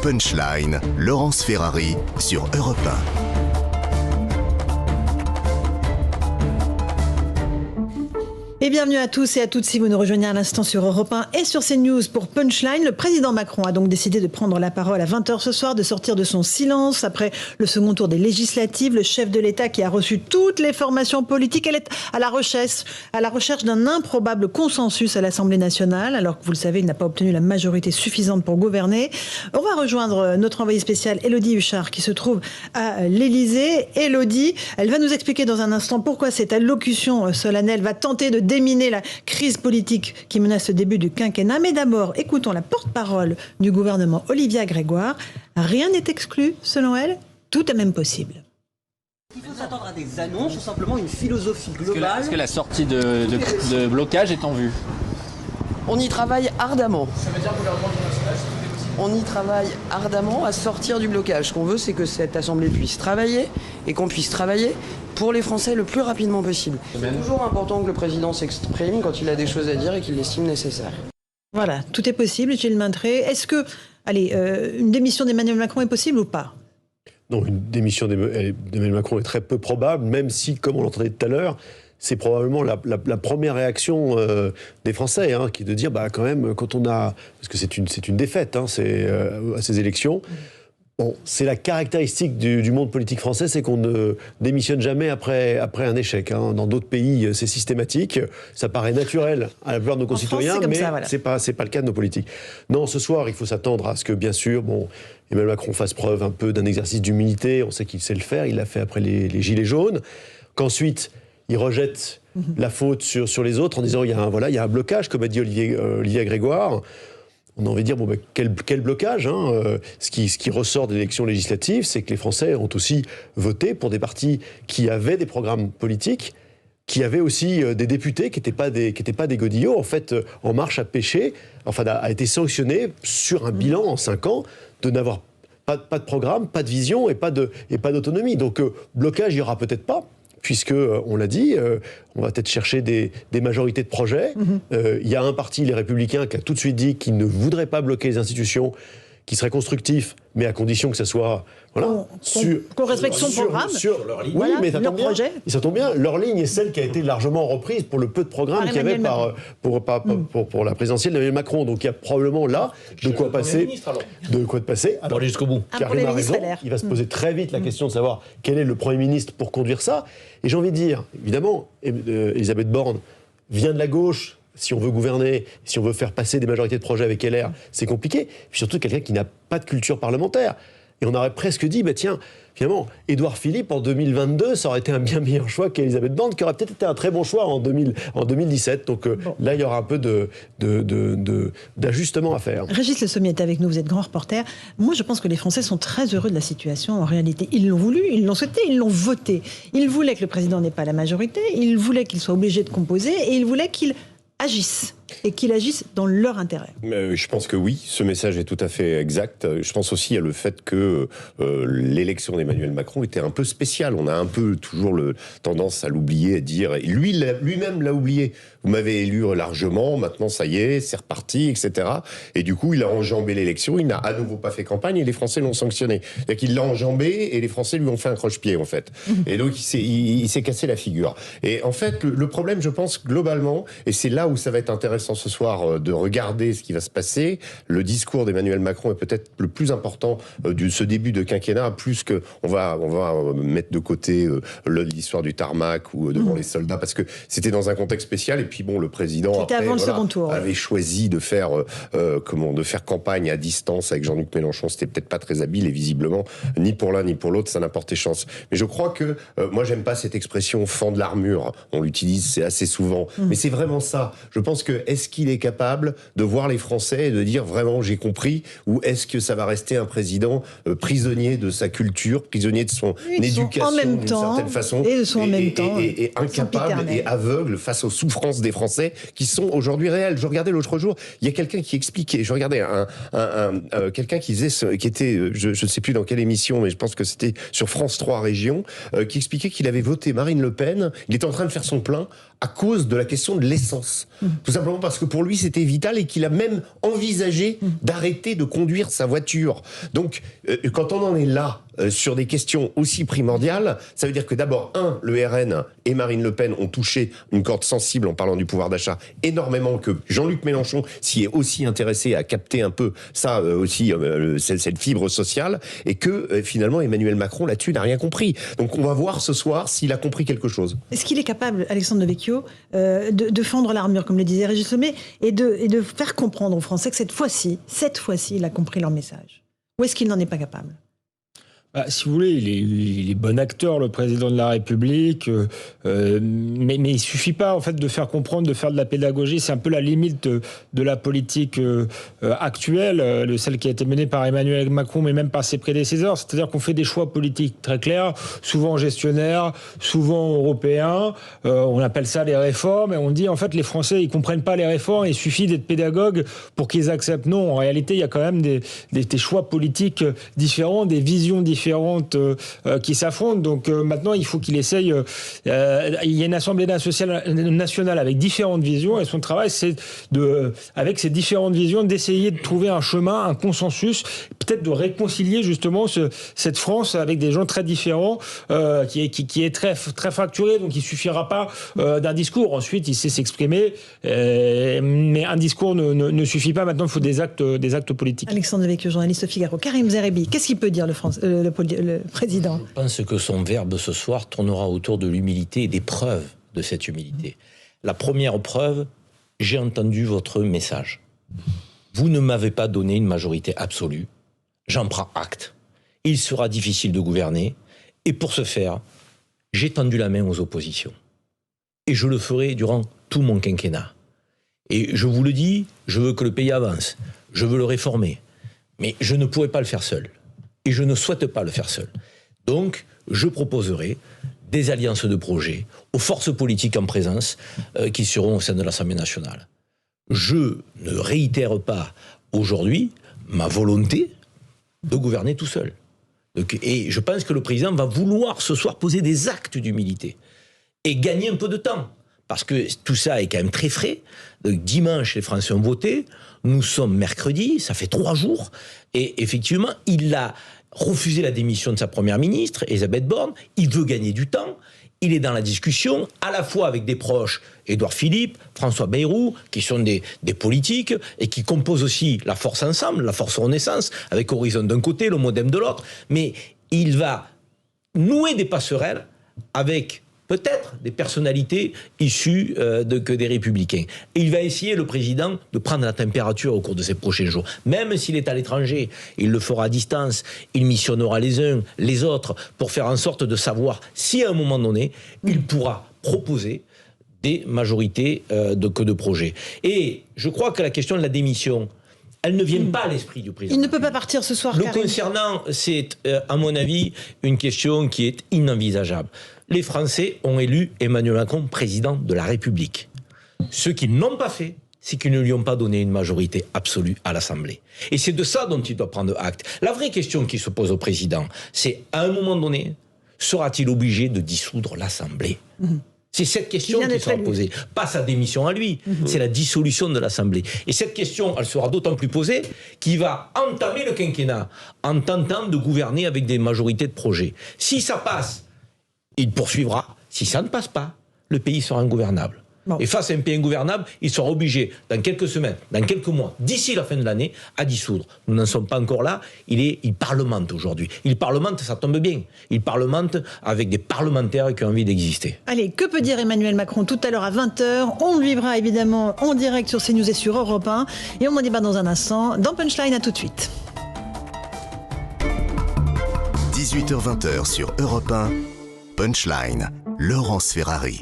Punchline, Laurence Ferrari sur Europe 1. Et bienvenue à tous et à toutes si vous nous rejoignez à l'instant sur Europe 1 et sur CNews pour Punchline. Le président Macron a donc décidé de prendre la parole à 20h ce soir, de sortir de son silence après le second tour des législatives. Le chef de l'État qui a reçu toutes les formations politiques, elle est à la recherche d'un improbable consensus à l'Assemblée nationale, alors que vous le savez, il n'a pas obtenu la majorité suffisante pour gouverner. On va rejoindre notre envoyée spéciale Élodie Huchard qui se trouve à l'Élysée. Élodie, elle va nous expliquer dans un instant pourquoi cette allocution solennelle va tenter de déminer la crise politique qui menace le début du quinquennat. Mais d'abord, écoutons la porte-parole du gouvernement, Olivia Grégoire. Rien n'est exclu, selon elle, tout est même possible. Il faut s'attendre à des annonces ou simplement une philosophie globale. Est-ce que la sortie de blocage est en vue? On y travaille ardemment. Ça veut dire gouvernement national, on y travaille ardemment à sortir du blocage. Ce qu'on veut, c'est que cette Assemblée puisse travailler et qu'on puisse travailler pour les Français le plus rapidement possible. C'est toujours important que le président s'exprime quand il a des choses à dire et qu'il l'estime nécessaire. Voilà, tout est possible, Gilles Maintré. Est-ce que, une démission d'Emmanuel Macron est possible ou pas? Non, une démission d'Emmanuel Macron est très peu probable, même si, comme on l'entendait tout à l'heure, c'est probablement la première réaction des Français, qui est de dire, quand même, quand on a... Parce que c'est une défaite, à ces élections. Bon, c'est la caractéristique du monde politique français, c'est qu'on ne démissionne jamais après un échec. Dans d'autres pays, c'est systématique. Ça paraît naturel à la plupart de nos concitoyens, mais c'est pas le cas de nos politiques. Non, ce soir, il faut s'attendre à ce que, bien sûr, Emmanuel Macron fasse preuve un peu d'un exercice d'humilité. On sait qu'il sait le faire. Il l'a fait après les Gilets jaunes. Qu'ensuite, il rejette la faute sur les autres en disant il y a un blocage, comme a dit Olivia Grégoire. On a envie de dire, quel blocage Ce qui ressort des élections législatives, c'est que les Français ont aussi voté pour des partis qui avaient des programmes politiques, qui avaient aussi des députés qui n'étaient pas des godillots. En fait, En Marche a péché, a été sanctionné sur un bilan en 5 ans de n'avoir pas de programme, pas de vision et pas d'autonomie. Donc, blocage, il n'y aura peut-être pas. Puisque, on l'a dit, on va peut-être chercher des majorités de projets. Il y a un parti, les Républicains, qui a tout de suite dit qu'il ne voudrait pas bloquer les institutions, qui serait constructif, mais à condition que ça soit... qu'on respecte son programme. Sur leur ligne. Oui, mais ça tombe bien. Leur ligne est celle qui a été largement reprise pour le peu de programmes qu'il y avait pour la présidentielle d'Emmanuel Macron. Donc il y a probablement là de quoi passer. Alors, aller jusqu'au bout. Karim a raison. Il va se poser très vite la question de savoir quel est le Premier ministre pour conduire ça. Et j'ai envie de dire, évidemment, Elisabeth Borne vient de la gauche. Si on veut gouverner, si on veut faire passer des majorités de projets avec LR, c'est compliqué. Puis surtout quelqu'un qui n'a pas de culture parlementaire. Et on aurait presque dit, tiens, finalement, Édouard Philippe en 2022, ça aurait été un bien meilleur choix qu'Elisabeth Borne, qui aurait peut-être été un très bon choix en 2017. Donc là, il y aura un peu d'ajustement à faire. Régis Le Sommier est avec nous, vous êtes grand reporter. Moi, je pense que les Français sont très heureux de la situation. En réalité, ils l'ont voulu, ils l'ont souhaité, ils l'ont voté. Ils voulaient que le président n'ait pas la majorité, ils voulaient qu'il soit obligé de composer, et ils voulaient qu'il agissent et qu'il agisse dans leur intérêt. Je pense que oui, ce message est tout à fait exact. Je pense aussi à le fait que l'élection d'Emmanuel Macron était un peu spéciale. On a un peu toujours tendance à l'oublier, à dire... Et lui-même l'a oublié. Vous m'avez élu largement, maintenant ça y est, c'est reparti, etc. Et du coup, il a enjambé l'élection, il n'a à nouveau pas fait campagne et les Français l'ont sanctionné. C'est-à-dire qu'il l'a enjambé et les Français lui ont fait un croche-pied, en fait. Et donc, il s'est cassé la figure. Et en fait, le problème, je pense, globalement, et c'est là où ça va être intéressant ce soir de regarder ce qui va se passer. Le discours d'Emmanuel Macron est peut-être le plus important de ce début de quinquennat, plus que on va mettre de côté l'histoire du tarmac ou devant les soldats, parce que c'était dans un contexte spécial. Et puis le président après, avait choisi de faire campagne à distance avec Jean-Luc Mélenchon. C'était peut-être pas très habile et visiblement ni pour l'un ni pour l'autre ça n'a porté chance. Mais je crois que moi j'aime pas cette expression fendre l'armure. On l'utilise assez souvent, mais c'est vraiment ça. Je pense que est-ce qu'il est capable de voir les Français et de dire vraiment j'ai compris, ou est-ce que ça va rester un président prisonnier de sa culture, prisonnier de son éducation d'une certaine façon, et incapable et aveugle face aux souffrances des Français qui sont aujourd'hui réelles. Je regardais l'autre jour, il y a quelqu'un qui expliquait, je regardais quelqu'un qui disait, qui était, je ne sais plus dans quelle émission, mais je pense que c'était sur France 3 Région, qui expliquait qu'il avait voté Marine Le Pen, il était en train de faire son plein à cause de la question de l'essence. Tout simplement parce que pour lui, c'était vital et qu'il a même envisagé d'arrêter de conduire sa voiture. Donc, quand on en est là, sur des questions aussi primordiales, ça veut dire que d'abord, le RN et Marine Le Pen ont touché une corde sensible en parlant du pouvoir d'achat énormément, que Jean-Luc Mélenchon s'y est aussi intéressé à capter un peu ça aussi, cette fibre sociale, et que finalement Emmanuel Macron là-dessus n'a rien compris. Donc on va voir ce soir s'il a compris quelque chose. Est-ce qu'il est capable, Alexandre Devecchio, de fendre l'armure, comme le disait Régis Sommet, et de faire comprendre aux Français que cette fois-ci, il a compris leur message? Ou est-ce qu'il n'en est pas capable? Si vous voulez, il est bon acteur, le président de la République, mais il suffit pas en fait de faire comprendre, de faire de la pédagogie. C'est un peu la limite de la politique actuelle, celle qui a été menée par Emmanuel Macron, mais même par ses prédécesseurs. C'est-à-dire qu'on fait des choix politiques très clairs, souvent gestionnaires, souvent européens. On appelle ça les réformes, et on dit en fait les Français ils comprennent pas les réformes. Il suffit d'être pédagogue pour qu'ils acceptent. Non, en réalité, il y a quand même des choix politiques différents, des visions différentes qui s'affrontent. Donc maintenant, il faut qu'il essaye. Il y a une Assemblée nationale avec différentes visions, et son travail, c'est avec ces différentes visions, d'essayer de trouver un chemin, un consensus, peut-être de réconcilier justement cette France avec des gens très différents, qui est très très fracturée. Donc il suffira pas d'un discours. Ensuite, il sait s'exprimer, mais un discours ne suffit pas. Maintenant, il faut des actes politiques. Alexandre Devecchio, journaliste au Figaro. Karim Zerebi, qu'est-ce qu'il peut dire le président? Je pense que son verbe ce soir tournera autour de l'humilité et des preuves de cette humilité. La première preuve, j'ai entendu votre message. Vous ne m'avez pas donné une majorité absolue. J'en prends acte. Il sera difficile de gouverner. Et pour ce faire, j'ai tendu la main aux oppositions. Et je le ferai durant tout mon quinquennat. Et je vous le dis, je veux que le pays avance. Je veux le réformer. Mais je ne pourrai pas le faire seul. Et je ne souhaite pas le faire seul. Donc, je proposerai des alliances de projets aux forces politiques en présence qui seront au sein de l'Assemblée nationale. Je ne réitère pas aujourd'hui ma volonté de gouverner tout seul. Et je pense que le président va vouloir ce soir poser des actes d'humilité et gagner un peu de temps. Parce que tout ça est quand même très frais. Donc, dimanche, les Français ont voté. Nous sommes mercredi, ça fait 3 jours. Et effectivement, il a refusé la démission de sa première ministre, Elisabeth Borne. Il veut gagner du temps. Il est dans la discussion, à la fois avec des proches, Édouard Philippe, François Bayrou, qui sont des politiques et qui composent aussi la force ensemble, la force Renaissance, avec Horizon d'un côté, le Modem de l'autre. Mais il va nouer des passerelles avec peut-être des personnalités issues que des Républicains. Et il va essayer, le président, de prendre la température au cours de ces prochains jours. Même s'il est à l'étranger, il le fera à distance, il missionnera les uns, les autres, pour faire en sorte de savoir si à un moment donné, il pourra proposer des majorités de projets. Et je crois que la question de la démission, elle ne vient pas à l'esprit du président. Il ne peut pas partir ce soir, Karim. Concernant, c'est, à mon avis, une question qui est inenvisageable. Les Français ont élu Emmanuel Macron président de la République. Ce qu'ils n'ont pas fait, c'est qu'ils ne lui ont pas donné une majorité absolue à l'Assemblée. Et c'est de ça dont il doit prendre acte. La vraie question qui se pose au président, c'est, à un moment donné, sera-t-il obligé de dissoudre l'Assemblée ? C'est cette question qui sera posée. Pas sa démission à lui, c'est la dissolution de l'Assemblée. Et cette question, elle sera d'autant plus posée qu'il va entamer le quinquennat en tentant de gouverner avec des majorités de projets. Si ça passe, il poursuivra. Si ça ne passe pas, le pays sera ingouvernable. Bon. Et face à un pays ingouvernable, il sera obligé, dans quelques semaines, dans quelques mois, d'ici la fin de l'année, à dissoudre. Nous n'en sommes pas encore là. Il parlemente aujourd'hui. Il parlemente, ça tombe bien. Il parlemente avec des parlementaires qui ont envie d'exister. Allez, que peut dire Emmanuel Macron tout à l'heure à 20h? On le vivra évidemment en direct sur CNews et sur Europe 1. Et on en débat dans un instant. Dans Punchline, à tout de suite. 18h-20h sur Europe 1. Punchline, Laurence Ferrari.